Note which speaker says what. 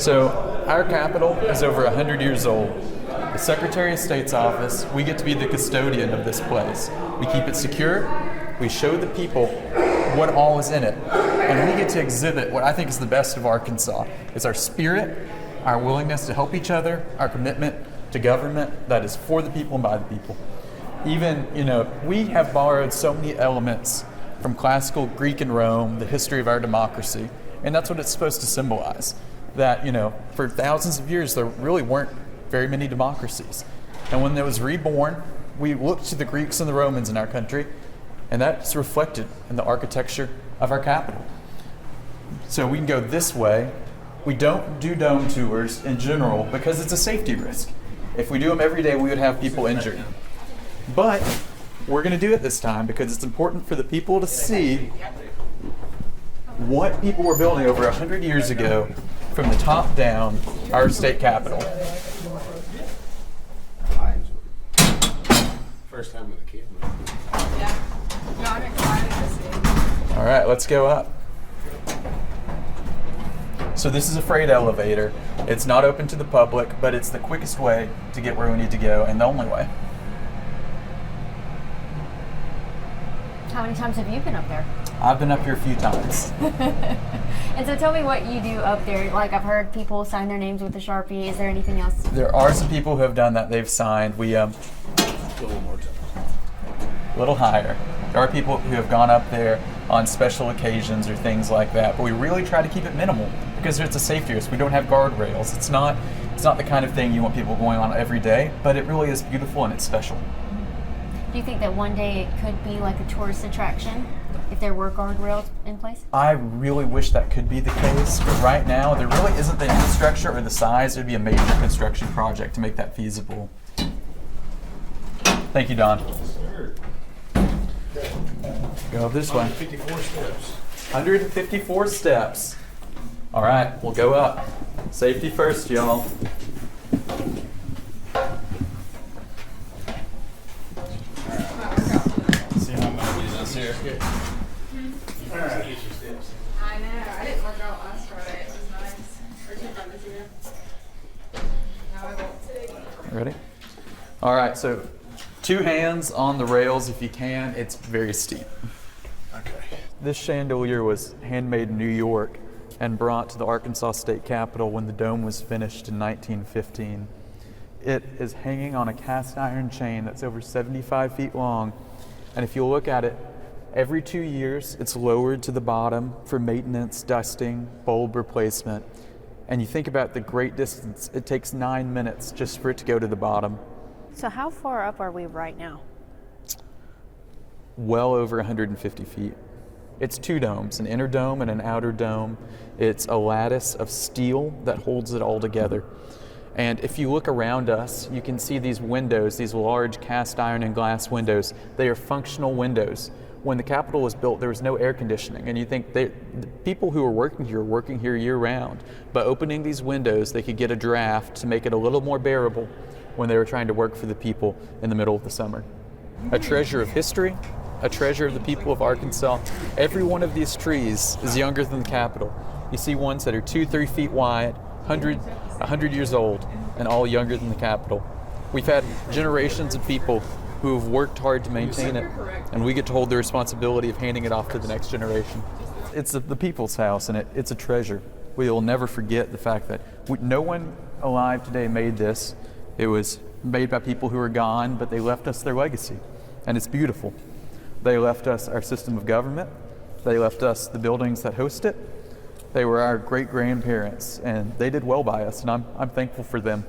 Speaker 1: So our Capitol is over 100 years old. The Secretary of State's office, we get to be the custodian of this place. We keep it secure. We show the people what all is in it. And we get to exhibit what I think is the best of Arkansas. It's our spirit, our willingness to help each other, our commitment to government that is for the people and by the people. Even, we have borrowed so many elements from classical Greek and Rome, the history of our democracy, and that's what it's supposed to symbolize. That, for thousands of years, there really weren't very many democracies. And when it was reborn, we looked to the Greeks and the Romans in our country, and that's reflected in the architecture of our capital. So we can go this way. We don't do dome tours in general because it's a safety risk. If we do them every day, we would have people injured. But we're going to do it this time because it's important for the people to see what people were building over 100 years ago from the top down, our state capitol.
Speaker 2: First time with a camera.
Speaker 3: Yeah. No, I'm excited to see.
Speaker 1: All right, let's go up. So this is a freight elevator. It's not open to the public, but it's the quickest way to get where we need to go and the only way.
Speaker 4: How many times have you been up there?
Speaker 1: I've been up here a few times.
Speaker 4: And so tell me what you do up there. Like, I've heard people sign their names with a Sharpie. Is there anything else?
Speaker 1: There are some people who have done that. They've signed. We
Speaker 2: A little more time.
Speaker 1: a little higher. There are people who have gone up there on special occasions or things like that, but we really try to keep it minimal because it's a safety risk. We don't have guardrails. It's not the kind of thing you want people going on every day, but it really is beautiful and it's special.
Speaker 4: Do you think that one day it could be like a tourist attraction if there were guardrails in place?
Speaker 1: I really wish that could be the case, but right now there really isn't the infrastructure or the size. It would be a major construction project to make that feasible. Thank you, Don. Go this way.
Speaker 2: 54 steps.
Speaker 1: 154 steps. All right, we'll go up. Safety first, y'all.
Speaker 2: See how much is us here?
Speaker 3: I know. I didn't work out last Friday. It was nice. Or 2 Fridays ago. Now I won't today.
Speaker 1: Ready? All right, so 2 hands on the rails if you can. It's very steep.
Speaker 2: Okay.
Speaker 1: This chandelier was handmade in New York and brought to the Arkansas State Capitol when the dome was finished in 1915. It is hanging on a cast iron chain that's over 75 feet long, and if you look at it, every 2 years it's lowered to the bottom for maintenance, dusting, bulb replacement, and you think about the great distance. It takes 9 minutes just for it to go to the bottom.
Speaker 4: So how far up are we right now?
Speaker 1: Well over 150 feet. It's 2 domes, an inner dome and an outer dome. It's a lattice of steel that holds it all together. And if you look around us, you can see these windows, these large cast iron and glass windows. They are functional windows. When the Capitol was built, there was no air conditioning, and you think the people who are working here year round. By opening these windows, they could get a draft to make it a little more bearable when they were trying to work for the people in the middle of the summer. A treasure of history, a treasure of the people of Arkansas. Every one of these trees is younger than the Capitol. You see ones that are 2-3 feet wide, 100 years old, and all younger than the Capitol. We've had generations of people who have worked hard to maintain it, and we get to hold the responsibility of handing it off to the next generation. It's the people's house, and it's a treasure. We will never forget the fact that no one alive today made this. It was made by people who are gone, but they left us their legacy, and it's beautiful. They left us our system of government. They left us the buildings that host it. They were our great-grandparents, and they did well by us, and I'm thankful for them.